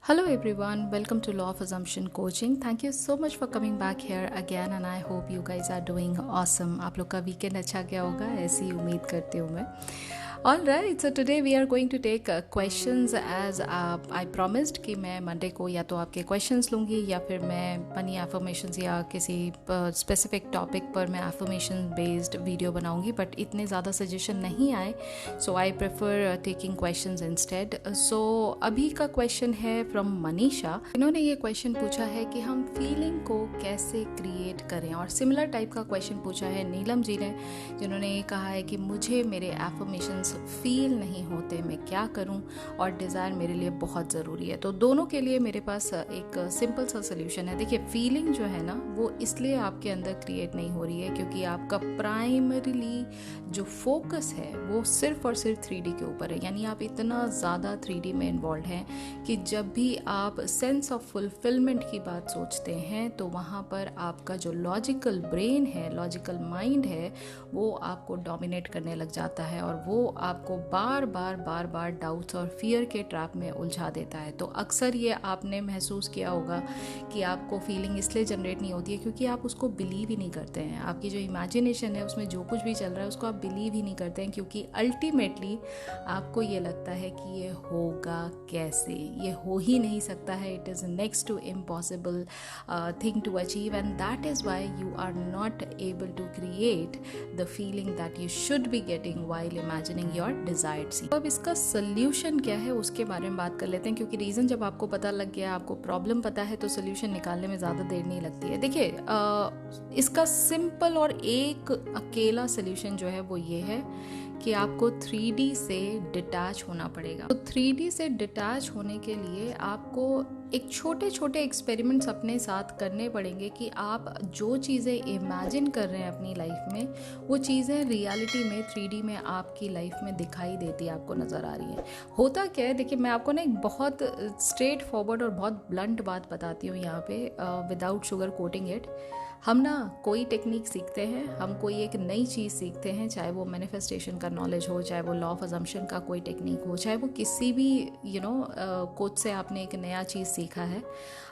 Hello everyone, welcome to Law of Assumption Coaching. Thank you so much for coming back here again and I hope you guys are doing awesome. आप लोग का weekend अच्छा गया होगा, ऐसी उम्मीद करती हूँ मैं. Alright, so today we are going to take questions as I promised कि मैं मंडे को या तो आपके questions लूँगी या फिर मैं मनी affirmations या किसी specific topic पर मैं affirmation based video बनाऊँगी, but इतने ज़्यादा suggestion नहीं आए, so I prefer taking questions instead. So अभी का question है from मनीषा. इन्होंने ये question पूछा है कि हम feeling को कैसे create करें, और similar type का question पूछा है नीलम जी ने, जिन्होंने ये कहा है कि मुझे मेरे affirmations फील नहीं होते, मैं क्या करूं, और डिज़ायर मेरे लिए बहुत ज़रूरी है. तो दोनों के लिए मेरे पास एक सिंपल सा सोल्यूशन है. देखिए, फीलिंग जो है ना वो इसलिए आपके अंदर क्रिएट नहीं हो रही है क्योंकि आपका प्राइमरीली जो फोकस है वो सिर्फ और सिर्फ 3D के ऊपर है. यानी आप इतना ज़्यादा 3D में इन्वॉल्व हैं कि जब भी आप सेंस ऑफ फुलफिलमेंट की बात सोचते हैं तो वहाँ पर आपका जो लॉजिकल ब्रेन है, लॉजिकल माइंड है, वो आपको डोमिनेट करने लग जाता है और वो आपको बार बार डाउट्स और फियर के ट्रैप में उलझा देता है. तो अक्सर ये आपने महसूस किया होगा कि आपको फीलिंग इसलिए जनरेट नहीं होती है क्योंकि आप उसको बिलीव ही नहीं करते हैं. आपकी जो इमेजिनेशन है उसमें जो कुछ भी चल रहा है उसको आप बिलीव ही नहीं करते हैं क्योंकि अल्टीमेटली आपको ये लगता है कि ये होगा कैसे, ये हो ही नहीं सकता है. It is next to impossible thing to achieve and that is why you are not able to create the feeling that you should be getting while imagining your desired scene. अब इसका सोल्यूशन क्या है उसके बारे में बात कर लेते हैं, क्योंकि रीज़न जब आपको पता लग गया, आपको प्रॉब्लम पता है, तो सोल्यूशन निकालने में ज़्यादा देर नहीं लगती है. देखिए, इसका सिंपल और एक अकेला सोल्यूशन जो है वो ये है कि आपको 3D से डिटैच होना पड़ेगा. तो 3D से डिटैच होने के लिए आपको एक छोटे छोटे एक्सपेरिमेंट्स अपने साथ करने पड़ेंगे कि आप जो चीज़ें इमेजिन कर रहे हैं अपनी लाइफ में वो चीज़ें रियलिटी में 3D में आपकी लाइफ में दिखाई देती है, आपको नज़र आ रही है. होता क्या है, देखिए मैं आपको ना एक बहुत स्ट्रेट फॉरवर्ड और बहुत ब्लंट बात बताती हूँ यहाँ पे, विदाउट शुगर कोटिंग इट. हम ना कोई टेक्निक सीखते हैं, हम कोई एक नई चीज़ सीखते हैं, चाहे वो मैनिफेस्टेशन का नॉलेज हो, चाहे वो लॉ ऑफ अजम्पशन का कोई टेक्निक हो, चाहे वो किसी भी कोच से आपने एक नया चीज़ सीखा है,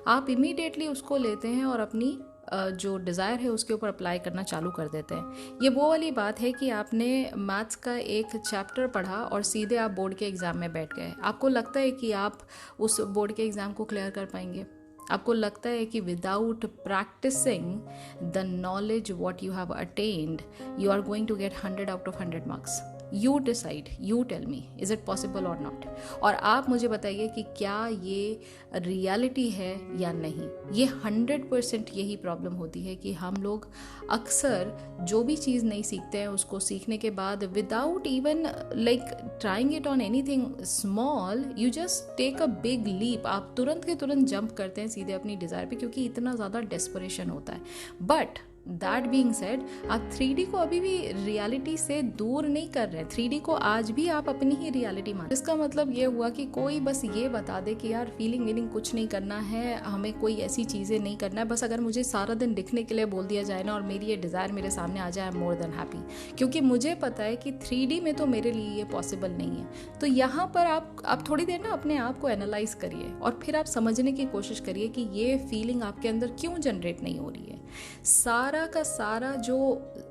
आप इमीडिएटली उसको लेते हैं और अपनी जो डिज़ायर है उसके ऊपर अप्लाई करना चालू कर देते हैं. ये वो वाली बात है कि आपने मैथ्स का एक चैप्टर पढ़ा और सीधे आप बोर्ड के एग्ज़ाम में बैठ गए. आपको लगता है कि आप उस बोर्ड के एग्ज़ाम को क्लियर कर पाएंगे? आपको लगता है कि without practicing the knowledge what you have attend you are going to get 100 out of 100 marks? You decide, you tell me, is it possible और नॉट. और आप मुझे बताइए कि क्या ये रियलिटी है या नहीं. ये 100% यही प्रॉब्लम होती है कि हम लोग अक्सर जो भी चीज़ नहीं सीखते हैं उसको सीखने के बाद without even like trying it on anything small, you just take a big leap. आप तुरंत के तुरंत जंप करते हैं सीधे अपनी डिज़ायर पे क्योंकि इतना ज़्यादा डेस्परेशन होता है. बट दैट बीइंग सेड, आप 3D को अभी भी रियलिटी से दूर नहीं कर रहे हैं. 3D को आज भी आप अपनी ही रियलिटी मान. इसका मतलब ये हुआ कि कोई बस ये बता दे कि यार फीलिंग वीलिंग कुछ नहीं करना है, हमें कोई ऐसी चीज़ें नहीं करना है, बस अगर मुझे सारा दिन दिखने के लिए बोल दिया जाए ना और मेरी ये डिज़ायर मेरे सामने आ जाए, I am more than happy. क्योंकि मुझे पता है कि 3D में तो मेरे लिए ये पॉसिबल नहीं है. तो यहाँ पर आप थोड़ी देर ना अपने आप को एनालाइज करिए और फिर आप समझने की कोशिश करिए कि ये फीलिंग आपके अंदर क्यों जनरेट नहीं हो रही है. सारा का सारा जो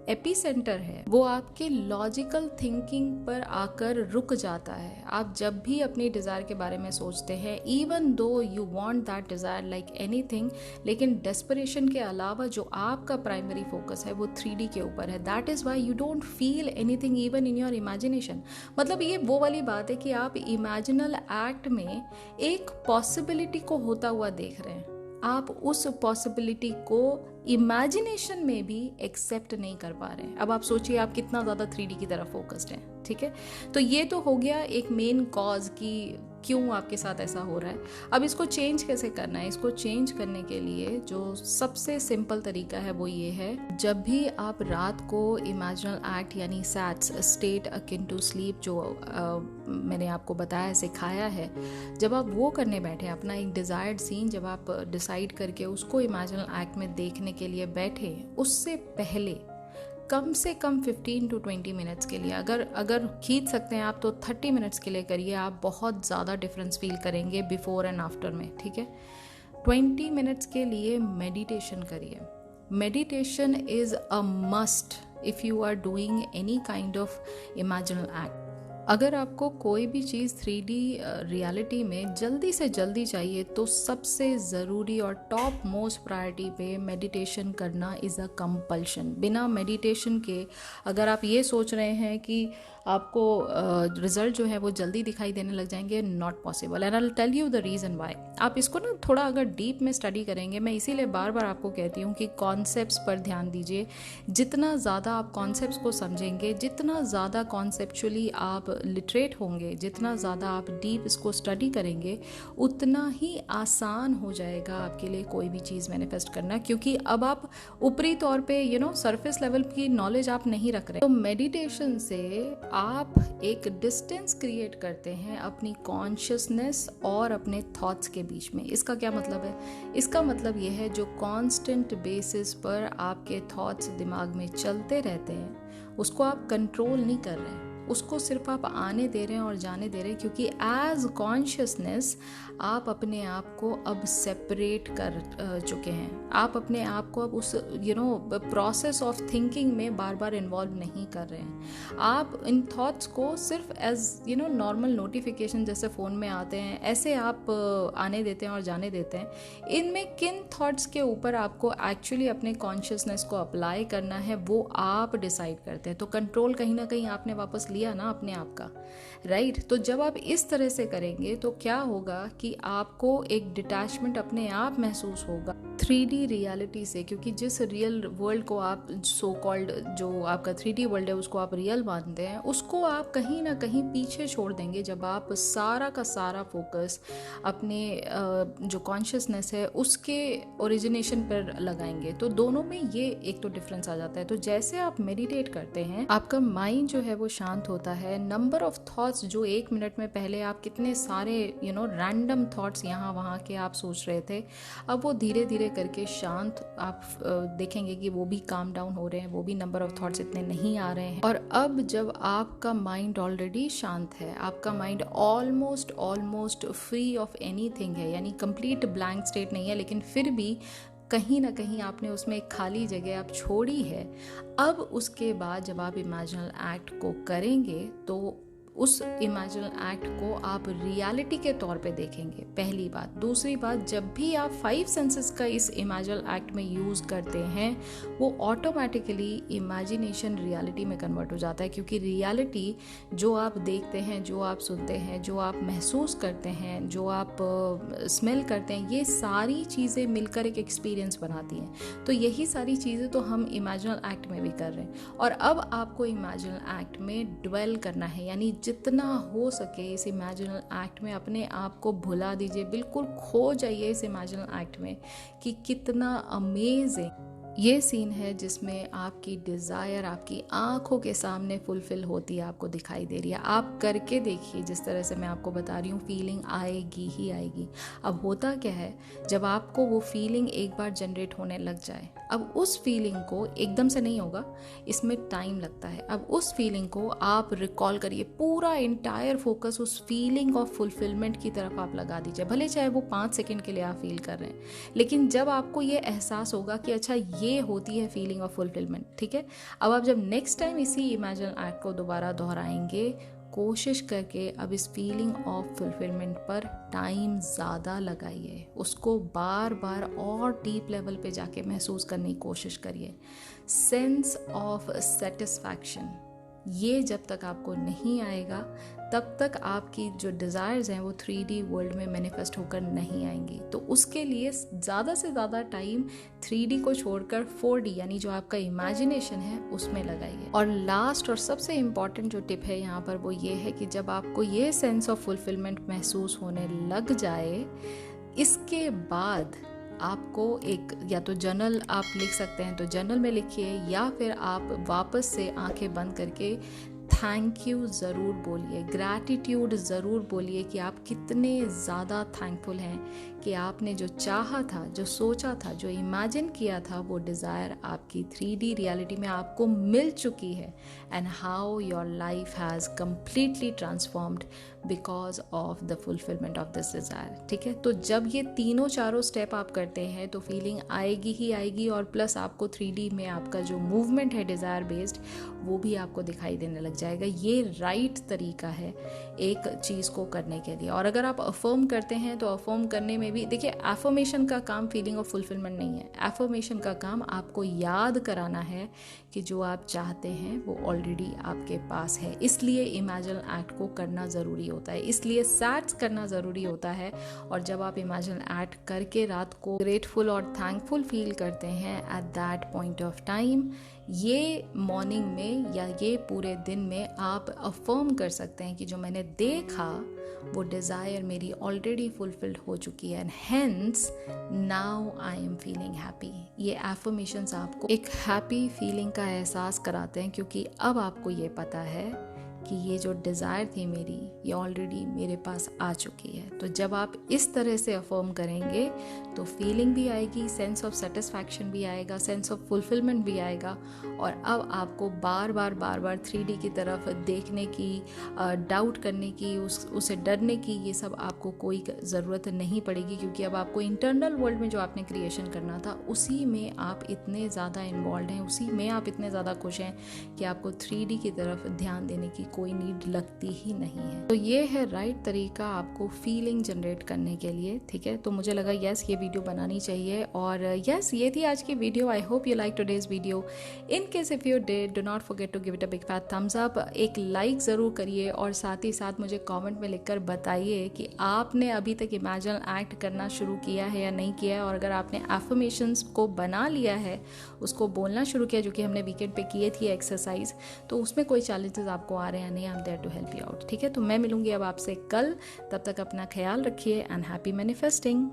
एपिसेंटर है वो आपके लॉजिकल थिंकिंग पर आकर रुक जाता है. आप जब भी अपनी डिज़ायर के बारे में सोचते हैं, even though you want that desire like anything, लेकिन डेस्परेशन के अलावा जो आपका प्राइमरी फोकस है वो 3D के ऊपर है. That is why you don't feel anything even in your imagination. मतलब ये वो वाली बात है कि आप इमेजिनल एक्ट में एक पॉसिबिलिटी को होता हुआ देख रहे हैं, आप उस पॉसिबिलिटी को इमेजिनेशन में भी एक्सेप्ट नहीं कर पा रहे हैं. अब आप सोचिए आप कितना ज़्यादा 3D की तरफ फोकस्ड हैं. ठीक है, तो ये तो हो गया एक मेन कॉज कि क्यों आपके साथ ऐसा हो रहा है. अब इसको चेंज कैसे करना है? इसको चेंज करने के लिए जो सबसे सिंपल तरीका है वो ये है, जब भी आप रात को इमेजिनल एक्ट यानी SATS, state akin to sleep, जो मैंने आपको बताया, सिखाया है, जब आप वो करने बैठे, अपना एक डिज़ायर्ड सीन जब आप डिसाइड करके उसको इमेजिनल एक्ट में देखने के लिए बैठे, उससे पहले कम से कम 15 to 20 मिनट्स के लिए, अगर खींच सकते हैं आप तो 30 मिनट्स के लिए करिए। आप बहुत ज़्यादा डिफरेंस फील करेंगे बिफोर एंड आफ्टर में, ठीक है। 20 मिनट्स के लिए मेडिटेशन करिए। Meditation is a must if you are doing any kind of imaginal act. अगर आपको कोई भी चीज़ 3D रियलिटी में जल्दी से जल्दी चाहिए तो सबसे ज़रूरी और टॉप मोस्ट प्रायोरिटी पे मेडिटेशन करना इज़ अ कंपल्शन। बिना मेडिटेशन के अगर आप ये सोच रहे हैं कि आपको रिज़ल्ट जो है वो जल्दी दिखाई देने लग जाएंगे, not possible. And I will tell you the reason why. आप इसको ना थोड़ा अगर डीप में स्टडी करेंगे, मैं इसीलिए बार बार आपको कहती हूँ कि कॉन्सेप्ट्स पर ध्यान दीजिए। जितना ज़्यादा आप कॉन्सेप्ट्स को समझेंगे, जितना ज़्यादा कॉन्सेप्चुअली आप लिटरेट होंगे, जितना ज़्यादा आप डीप इसको स्टडी करेंगे, उतना ही आसान हो जाएगा आपके लिए कोई भी चीज़ मैनिफेस्ट करना, क्योंकि अब आप ऊपरी तौर पे सरफेस लेवल की नॉलेज आप नहीं रख रहे। तो मेडिटेशन से आप एक डिस्टेंस क्रिएट करते हैं अपनी कॉन्शियसनेस और अपने थॉट्स के बीच में। इसका क्या मतलब है? इसका मतलब यह है जो कांस्टेंट बेसिस पर आपके थॉट्स दिमाग में चलते रहते हैं उसको आप कंट्रोल नहीं कर रहे हैं, उसको सिर्फ आप आने दे रहे हैं और जाने दे रहे हैं, क्योंकि एज कॉन्शियसनेस आप अपने आप को अब सेपरेट कर चुके हैं। आप अपने आप को अब उस प्रोसेस ऑफ थिंकिंग में बार बार इन्वॉल्व नहीं कर रहे हैं। आप इन थॉट्स को सिर्फ एज नॉर्मल नोटिफिकेशन जैसे फ़ोन में आते हैं ऐसे आप आने देते हैं और जाने देते हैं। इनमें किन थॉट्स के ऊपर आपको एक्चुअली अपने कॉन्शियसनेस को अप्लाई करना है वो आप डिसाइड करते हैं। तो कंट्रोल कहीं ना कहीं आपने वापस लिया ना अपने आप का, राइट। तो जब आप इस तरह से करेंगे तो क्या होगा कि आपको एक डिटैचमेंट अपने आप महसूस होगा 3D रियलिटी से, क्योंकि जिस रियल वर्ल्ड को आप सो कॉल्ड जो आपका 3D वर्ल्ड है उसको आप रियल मानते हैं, उसको आप कहीं ना कहीं पीछे छोड़ देंगे जब आप सारा का सारा फोकस अपने जो कॉन्शियसनेस है उसके ओरिजिनेशन पर लगाएंगे। तो दोनों में ये एक तो डिफरेंस आ जाता है। तो जैसे आप मेडिटेट करते हैं आपका माइंड जो है वो शांत होता है। नंबर ऑफ थॉट्स जो 1 मिनट में पहले आप कितने सारे रैंडम थॉट्स यहाँ वहाँ के आप सोच रहे थे, अब वो धीरे धीरे करके शांत आप देखेंगे कि वो भी काम डाउन हो रहे हैं, वो भी नंबर ऑफ थॉट्स इतने नहीं आ रहे हैं। और अब जब आपका माइंड ऑलरेडी शांत है, आपका mind almost free of anything है, यानी कंप्लीट ब्लैंक स्टेट नहीं है, लेकिन फिर भी कहीं ना कहीं आपने उसमें एक खाली जगह आप छोड़ी है। अब उसके बाद जब आप इमेजिनल एक्ट को करेंगे तो उस इमेजिनल एक्ट को आप रियलिटी के तौर पे देखेंगे, पहली बात। दूसरी बात, जब भी आप 5 सेंसेस का इस इमेजिनल एक्ट में यूज़ करते हैं वो ऑटोमेटिकली इमेजिनेशन रियलिटी में कन्वर्ट हो जाता है, क्योंकि रियलिटी जो आप देखते हैं, जो आप सुनते हैं, जो आप महसूस करते हैं, जो आप स्मेल करते हैं, ये सारी चीज़ें मिलकर एक एक्सपीरियंस बनाती हैं। तो यही सारी चीज़ें तो हम इमेजिनल एक्ट में भी कर रहे हैं। और अब आपको इमेजिनल एक्ट में ड्वेल करना है, यानी जितना हो सके इस इमेजिनल एक्ट में अपने आप को भुला दीजिए, बिल्कुल खो जाइए इस इमेजिनल एक्ट में कि कितना अमेजिंग ये सीन है जिसमें आपकी डिज़ायर आपकी आंखों के सामने फुलफिल होती है, आपको दिखाई दे रही है। आप करके देखिए, जिस तरह से मैं आपको बता रही हूँ, फीलिंग आएगी ही आएगी। अब होता क्या है, जब आपको वो फीलिंग एक बार जनरेट होने लग जाए, अब उस फीलिंग को एकदम से नहीं होगा, इसमें टाइम लगता है। अब उस फीलिंग को आप रिकॉल करिए, पूरा इंटायर फोकस उस फीलिंग ऑफ फुलफिलमेंट की तरफ आप लगा दीजिए, भले चाहे वो 5 सेकेंड के लिए आप फील कर रहे हैं, लेकिन जब आपको ये एहसास होगा कि अच्छा ये होती है फीलिंग ऑफ फुलफिलमेंट, ठीक है। अब आप जब नेक्स्ट टाइम इसी इमेजिनल एक्ट को दोबारा दोहराएंगे, कोशिश करके अब इस फीलिंग ऑफ फुलफिलमेंट पर टाइम ज़्यादा लगाइए, उसको बार बार और डीप लेवल पे जाके महसूस करने की कोशिश करिए। सेंस ऑफ सेटिस्फैक्शन, ये जब तक आपको नहीं आएगा तब तक आपकी जो डिज़ायर्स हैं वो 3D वर्ल्ड में मैनिफेस्ट होकर नहीं आएंगी। तो उसके लिए ज़्यादा से ज़्यादा टाइम 3D को छोड़कर 4D यानी जो आपका इमेजिनेशन है उसमें लगाइए। और लास्ट और सबसे इम्पॉर्टेंट जो टिप है यहाँ पर वो ये है कि जब आपको ये सेंस ऑफ फुलफिलमेंट महसूस होने लग जाए, इसके बाद आपको एक या तो जर्नल आप लिख सकते हैं तो जर्नल में लिखिए, या फिर आप वापस से आंखें बंद करके थैंक यू ज़रूर बोलिए, ग्रैटिट्यूड ज़रूर बोलिए कि आप कितने ज़्यादा थैंकफुल हैं कि आपने जो चाहा था, जो सोचा था, जो इमेजिन किया था, वो डिज़ायर आपकी 3D रियलिटी में आपको मिल चुकी है। And how your life has completely transformed because of the fulfilment of this desire. ठीक है, तो जब ये तीनों चारों स्टेप आप करते हैं तो फीलिंग आएगी ही आएगी, और प्लस आपको 3D में आपका जो मूवमेंट है डिज़ायर बेस्ड, वो भी आपको दिखाई देने लग जाएगा। ये राइट तरीका है एक चीज़ को करने के लिए। और अगर आप अफर्म करते हैं तो अफर्म करने में भी देखिए, एफर्मेशन का काम फीलिंग ऑफ फुलफिलमेंट नहीं है। एफर्मेशन का काम आपको याद कराना है कि जो आप चाहते हैं वो ऑलरेडी आपके पास है। इसलिए इमेजिन एक्ट को करना ज़रूरी होता है, इसलिए सैट्स करना ज़रूरी होता है। और जब आप इमेजिन एक्ट करके रात को ग्रेटफुल और थैंकफुल फील करते हैं at that point of time, ये मॉर्निंग में या ये पूरे दिन में आप अफर्म कर सकते हैं कि जो मैंने देखा वो डिज़ायर मेरी ऑलरेडी फुलफिल्ड हो चुकी है, and hence now I am feeling happy. ये एफर्मेशंस आपको एक हैप्पी फीलिंग का एहसास कराते हैं, क्योंकि अब आपको ये पता है कि ये जो डिज़ायर थी मेरी, ये ऑलरेडी मेरे पास आ चुकी है। तो जब आप इस तरह से अफर्म करेंगे तो फीलिंग भी आएगी, सेंस ऑफ सेटिस्फैक्शन भी आएगा, सेंस ऑफ फुलफिलमेंट भी आएगा। और अब आपको बार बार 3D की तरफ देखने की, डाउट करने की, उसे डरने की, ये सब आपको कोई ज़रूरत नहीं पड़ेगी, क्योंकि अब आपको इंटरनल वर्ल्ड में जो आपने क्रिएशन करना था उसी में आप इतने ज़्यादा इन्वॉल्व हैं, उसी में आप इतने ज़्यादा खुश हैं कि आपको 3D की तरफ ध्यान देने की कोई नीड लगती ही नहीं है। तो ये है राइट तरीका आपको फीलिंग जनरेट करने के लिए। ठीक है, तो मुझे लगा यस ये वीडियो बनानी चाहिए। और यस ये थी आज की video. I hope you like today's video. In case if you did, do not forget to give it a big fat thumbs up. एक लाइक ज़रूर करिए और साथ ही साथ मुझे कमेंट में लिखकर बताइए कि आपने अभी तक इमेजिन एक्ट करना शुरू किया है या नहीं किया है। और अगर आपने एफर्मेशंस को बना लिया है, उसको बोलना शुरू किया, जो कि हमने वीकेंड पे किए थी एक्सरसाइज, तो उसमें कोई चैलेंजेस आपको आ रहे हैं नहीं, I am there to help you out. ठीक है, तो मैं मिलूंगी अब आपसे कल। तब तक अपना ख्याल रखिए एंड हैप्पी मैनिफेस्टिंग।